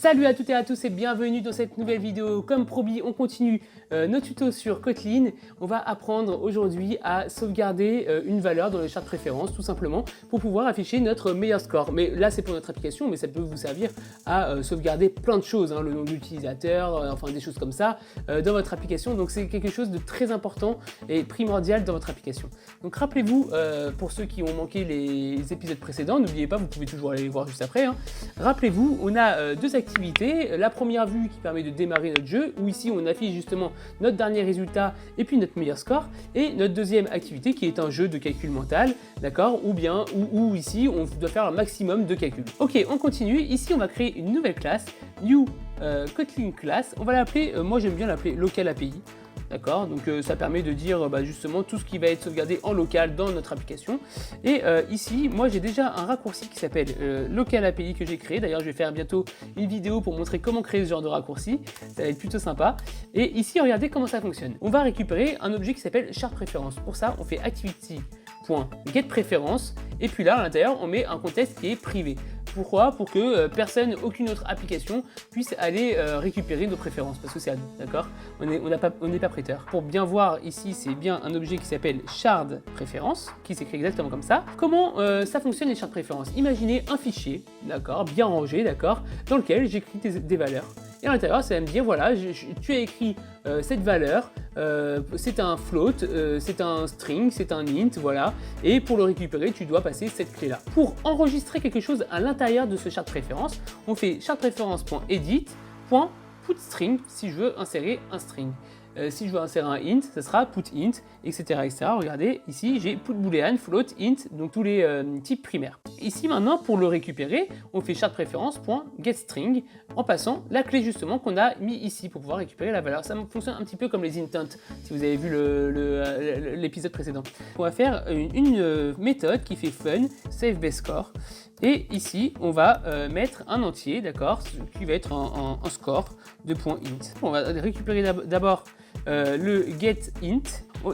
Salut à toutes et à tous et bienvenue dans cette nouvelle vidéo. Comme promis, on continue nos tutos sur Kotlin. On va apprendre aujourd'hui à sauvegarder une valeur dans les chartes préférences, tout simplement, pour pouvoir afficher notre meilleur score. Mais là, c'est pour notre application, mais ça peut vous servir à sauvegarder plein de choses, hein, le nom de l'utilisateur, enfin des choses comme ça, dans votre application. Donc c'est quelque chose de très important et primordial dans votre application. Donc rappelez-vous, pour ceux qui ont manqué les épisodes précédents, n'oubliez pas, vous pouvez toujours aller les voir juste après, hein. Rappelez-vous, on a deux activités. La première vue qui permet de démarrer notre jeu, où ici on affiche justement notre dernier résultat et puis notre meilleur score. Et notre deuxième activité qui est un jeu de calcul mental, d'accord, ou bien où ici on doit faire un maximum de calculs. Ok, on continue. Ici on va créer une nouvelle classe, New Kotlin Class. On va l'appeler, moi j'aime bien l'appeler Local API. D'accord, donc ça permet de dire justement tout ce qui va être sauvegardé en local dans notre application. Et ici, moi j'ai déjà un raccourci qui s'appelle Local API que j'ai créé. D'ailleurs, je vais faire bientôt une vidéo pour montrer comment créer ce genre de raccourci. Ça va être plutôt sympa. Et ici, regardez comment ça fonctionne. On va récupérer un objet qui s'appelle chart préférence. Pour ça, on fait activity.getPréférence. Et puis là, à l'intérieur, on met un contexte qui est privé. Pourquoi? Pour que personne, aucune autre application puisse aller récupérer nos préférences, parce que c'est à nous, d'accord? On n'est pas prêteur. Pour bien voir ici, c'est bien un objet qui s'appelle shard préférence, qui s'écrit exactement comme ça. Comment ça fonctionne les shard préférences? Imaginez un fichier, d'accord, bien rangé, d'accord, dans lequel j'écris des valeurs. Et à l'intérieur, ça va me dire, voilà, tu as écrit cette valeur, c'est un float, c'est un string, c'est un int, voilà. Et pour le récupérer, tu dois passer cette clé-là. Pour enregistrer quelque chose à l'intérieur de ce chart préférence, on fait chartPréférence.edit.putString si je veux insérer un string. Si je veux insérer un int, ça sera putInt, etc., etc. Regardez, ici, j'ai putBoolean, float, int, donc tous les types primaires. Ici, maintenant, pour le récupérer, on fait chartPréférence.getString en passant la clé, justement, qu'on a mis ici pour pouvoir récupérer la valeur. Ça fonctionne un petit peu comme les intents, si vous avez vu l'épisode précédent. On va faire une méthode qui fait fun, saveBestScore. Et ici, on va mettre un entier, d'accord, qui va être un score de .int. On va récupérer d'abord le getInt.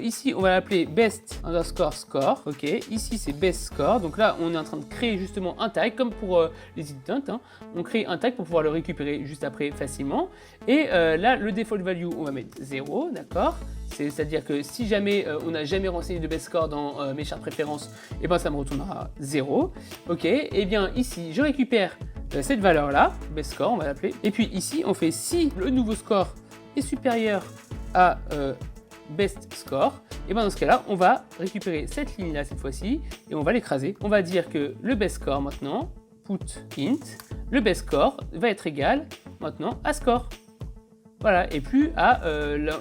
Ici, on va l'appeler best_score, ok. Ici, c'est bestScore. Donc là, on est en train de créer justement un tag, comme pour les intents, hein. On crée un tag pour pouvoir le récupérer juste après facilement. Et là, le default value, on va mettre 0, d'accord. C'est-à-dire que si jamais on n'a jamais renseigné de best score dans mes charts préférences, et ben ça me retournera 0. Ok, et bien ici, je récupère cette valeur-là, best score, on va l'appeler. Et puis ici, on fait si le nouveau score est supérieur à best score, et bien dans ce cas-là, on va récupérer cette ligne-là cette fois-ci, et on va l'écraser. On va dire que le best score maintenant, put int, le best score va être égal maintenant à score. Voilà, et plus à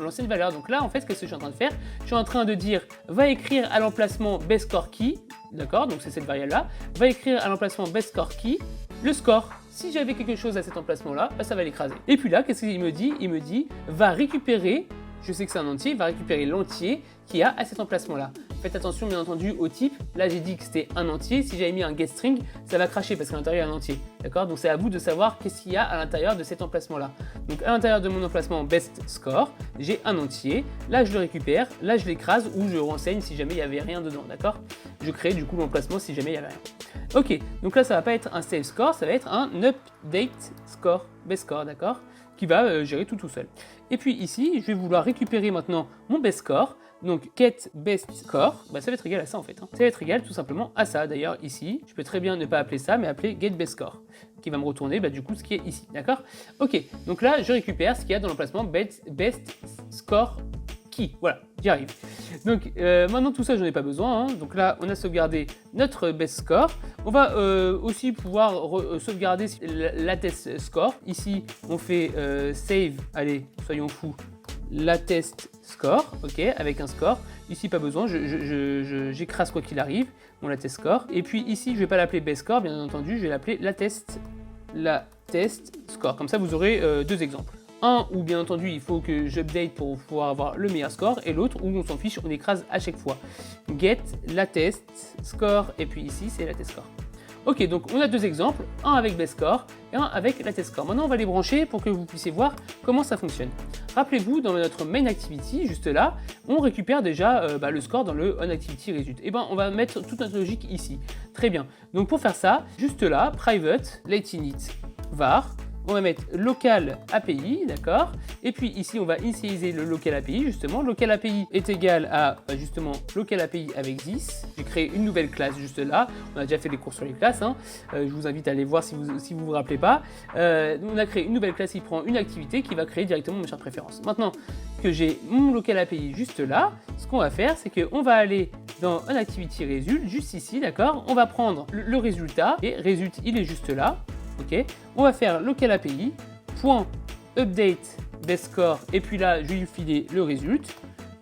l'ancienne valeur. Donc là, en fait, ce que je suis en train de faire, je suis en train de dire, va écrire à l'emplacement best score key, d'accord, donc c'est cette variable-là, va écrire à l'emplacement best score key, le score. Si j'avais quelque chose à cet emplacement-là, bah, ça va l'écraser. Et puis là, qu'est-ce qu'il me dit? Il me dit, va récupérer, je sais que c'est un entier, va récupérer l'entier qu'il y a à cet emplacement-là. Faites attention bien entendu au type. Là j'ai dit que c'était un entier. Si j'avais mis un getString, ça va cracher parce qu'à l'intérieur il y a un entier. D'accord? Donc c'est à vous de savoir qu'est-ce qu'il y a à l'intérieur de cet emplacement-là. Donc à l'intérieur de mon emplacement best score, j'ai un entier. Là je le récupère, là je l'écrase ou je renseigne si jamais il n'y avait rien dedans. D'accord? Je crée du coup l'emplacement si jamais il n'y avait rien. Ok, donc là ça va pas être un save score, ça va être un update score, best score, d'accord? Qui va gérer tout seul. Et puis ici, je vais vouloir récupérer maintenant mon best score. Donc get best score, bah, ça va être égal à ça en fait. Hein. Ça va être égal tout simplement à ça. D'ailleurs ici, je peux très bien ne pas appeler ça, mais appeler get best score, qui va me retourner du coup ce qui est ici. D'accord? Ok, donc là je récupère ce qu'il y a dans l'emplacement best score key. Voilà, j'y arrive. Donc maintenant tout ça j'en ai pas besoin. Hein. Donc là on a sauvegardé notre best score. On va aussi pouvoir sauvegarder l'attest score. Ici on fait save, allez soyons fous, l'attest score, ok, avec un score. Ici pas besoin, j'écrase quoi qu'il arrive mon l'attest score. Et puis ici je vais pas l'appeler best score, bien entendu, je vais l'appeler l'attest score. Comme ça vous aurez deux exemples. Un où bien entendu il faut que j'update pour pouvoir avoir le meilleur score, et l'autre où on s'en fiche, on écrase à chaque fois. Get l'attest score, et puis ici c'est l'attest score. Ok, donc on a deux exemples, un avec best score et un avec l'attest score. Maintenant on va les brancher pour que vous puissiez voir comment ça fonctionne. Rappelez-vous, dans notre main activity, juste là, on récupère déjà le score dans le onActivityResult. Et ben on va mettre toute notre logique ici. Très bien. Donc pour faire ça, juste là, private, letInit var, on va mettre local API, d'accord. Et puis ici, on va initialiser le local API, justement. Local API est égal à, justement, local API avec this. J'ai créé une nouvelle classe juste là. On a déjà fait des cours sur les classes, hein. Je vous invite à aller voir si vous vous rappelez pas. On a créé une nouvelle classe qui prend une activité qui va créer directement mon chart de préférence. Maintenant que j'ai mon local API juste là, ce qu'on va faire, c'est qu'on va aller dans un activity result, juste ici, d'accord. On va prendre le résultat, et result, il est juste là, ok. On va faire local API, point update best score, et puis là, je vais lui filer le result.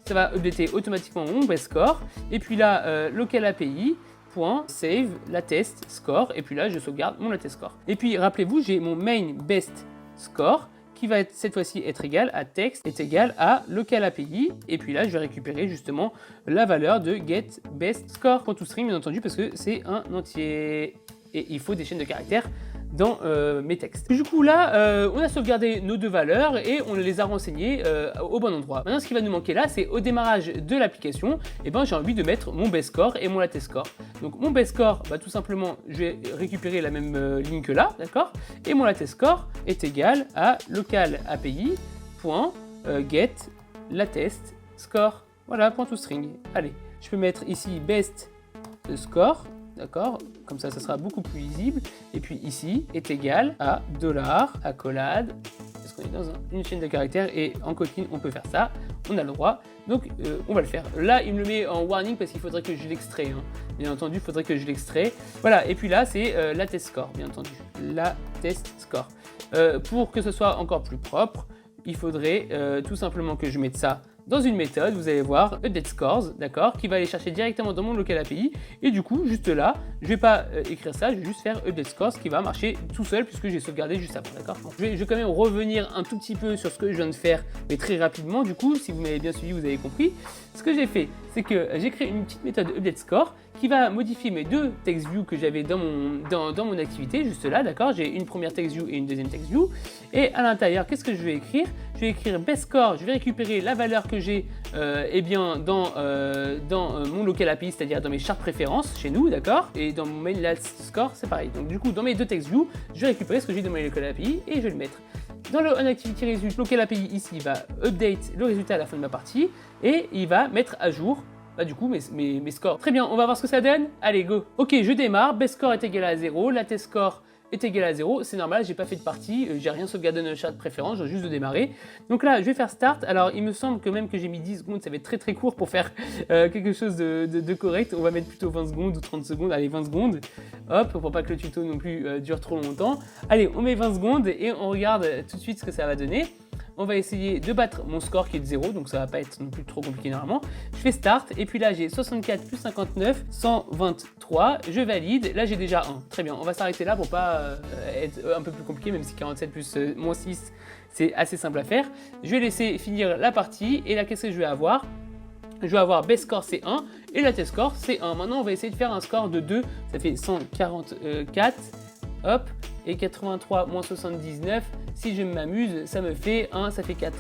Ça va updater automatiquement mon best score, et puis là, local API, point save latest score, et puis là, je sauvegarde mon latest score. Et puis, rappelez-vous, j'ai mon main best score, qui va cette fois-ci être égal à text est égal à local API, et puis là je vais récupérer justement la valeur de get best score pour toString, bien entendu, parce que c'est un entier et il faut des chaînes de caractères dans mes textes. Du coup là, on a sauvegardé nos deux valeurs et on les a renseignées au bon endroit. Maintenant, ce qui va nous manquer là, c'est au démarrage de l'application, et ben j'ai envie de mettre mon best score et mon latest score. Donc mon best score, bah, tout simplement, je vais récupérer la même ligne que là, d'accord. Et mon latest score est égal à local API .get latest score. Voilà, point toString. Allez, je peux mettre ici best score. D'accord, comme ça sera beaucoup plus lisible. Et puis ici est égal à $accolade, parce qu'on est dans une chaîne de caractères et en Kotlin on peut faire ça, on a le droit, donc on va le faire. Là il me le met en warning parce qu'il faudrait que je l'extrais, hein. Bien entendu il faudrait que je l'extrais. Voilà, et puis là c'est la test score, bien entendu, la test score. Pour que ce soit encore plus propre, il faudrait tout simplement que je mette ça dans une méthode, vous allez voir, update scores, d'accord, qui va aller chercher directement dans mon local API, et du coup, juste là, je vais pas écrire ça, je vais juste faire update scores qui va marcher tout seul puisque j'ai sauvegardé juste avant, d'accord. Bon, je vais quand même revenir un tout petit peu sur ce que je viens de faire, mais très rapidement, du coup, si vous m'avez bien suivi, vous avez compris. Ce que j'ai fait, c'est que j'ai créé une petite méthode update score qui va modifier mes deux text views que j'avais dans mon activité, juste là, d'accord. J'ai une première text view et une deuxième text view, et à l'intérieur, qu'est-ce que je vais écrire? Je vais écrire best score, je vais récupérer la valeur que j'ai dans mon local API, c'est-à-dire dans mes charts préférences chez nous, d'accord. Et dans mon main last score, c'est pareil. Donc du coup, dans mes deux text views, je vais récupérer ce que j'ai dans mon local API et je vais le mettre. Dans le onActivity result, local API ici, il va update le résultat à la fin de ma partie et il va mettre à jour bah, du coup mes scores. Très bien, on va voir ce que ça donne. Allez, go. Ok, je démarre. Best score est égal à 0. Latest score est égal à 0. C'est normal, j'ai pas fait de partie. J'ai rien sauvegardé dans le chat de préférence. J'ai juste de démarrer. Donc là, je vais faire start. Alors, il me semble que même que j'ai mis 10 secondes, ça va être très très court pour faire quelque chose de correct. On va mettre plutôt 20 secondes ou 30 secondes. Allez, 20 secondes. Hop, pour pas que le tuto non plus dure trop longtemps. Allez, on met 20 secondes et on regarde tout de suite ce que ça va donner. On va essayer de battre mon score qui est de 0, donc ça va pas être non plus trop compliqué normalement. Je fais start, et puis là j'ai 64 plus 59, 123, je valide, là j'ai déjà 1. Très bien, on va s'arrêter là pour pas être un peu plus compliqué, même si 47 plus moins 6, c'est assez simple à faire. Je vais laisser finir la partie, et là qu'est-ce que je vais avoir? Je vais avoir best score c'est 1, et la test score c'est 1. Maintenant on va essayer de faire un score de 2, ça fait 144, hop, et 83 moins 79, si je m'amuse, ça me fait 1, ça fait 4.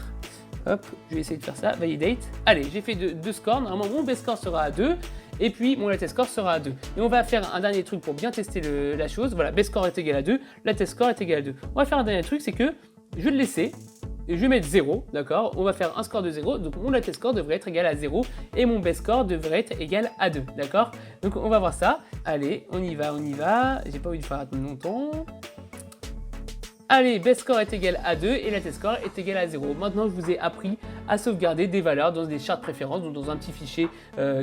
Hop, je vais essayer de faire ça, validate. Allez, j'ai fait deux scores, normalement mon best score sera à 2, et puis mon latest score sera à 2. Et on va faire un dernier truc pour bien tester la chose. Voilà, best score est égal à 2, latest score est égal à 2. On va faire un dernier truc, c'est que je vais le laisser, et je vais mettre 0, d'accord. On va faire un score de 0, donc mon latest score devrait être égal à 0, et mon best score devrait être égal à 2, d'accord. Donc on va voir ça. Allez, on y va, j'ai pas envie de faire attendre longtemps. Allez, best score est égal à 2 et la test score est égal à 0. Maintenant, je vous ai appris à sauvegarder des valeurs dans des charts de préférence, donc dans un petit fichier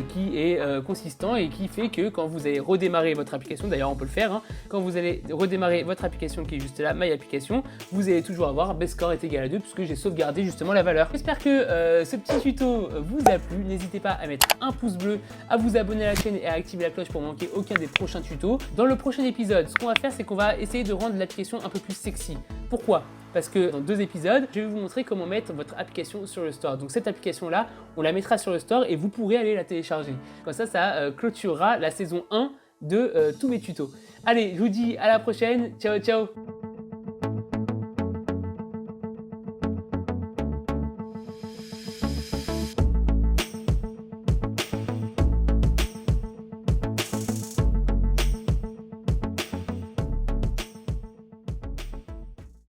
qui est consistant et qui fait que quand vous allez redémarrer votre application, d'ailleurs on peut le faire, hein, quand vous allez redémarrer votre application qui est juste là, My Application, vous allez toujours avoir best score est égal à 2 puisque j'ai sauvegardé justement la valeur. J'espère que ce petit tuto vous a plu. N'hésitez pas à mettre un pouce bleu, à vous abonner à la chaîne et à activer la cloche pour manquer aucun des prochains tutos. Dans le prochain épisode, ce qu'on va faire, c'est qu'on va essayer de rendre l'application un peu plus sexy. Pourquoi ? Parce que dans 2 épisodes, je vais vous montrer comment mettre votre application sur le store. Donc cette application-là, on la mettra sur le store et vous pourrez aller la télécharger. Comme ça clôturera la saison 1 de tous mes tutos. Allez, je vous dis à la prochaine. Ciao, ciao!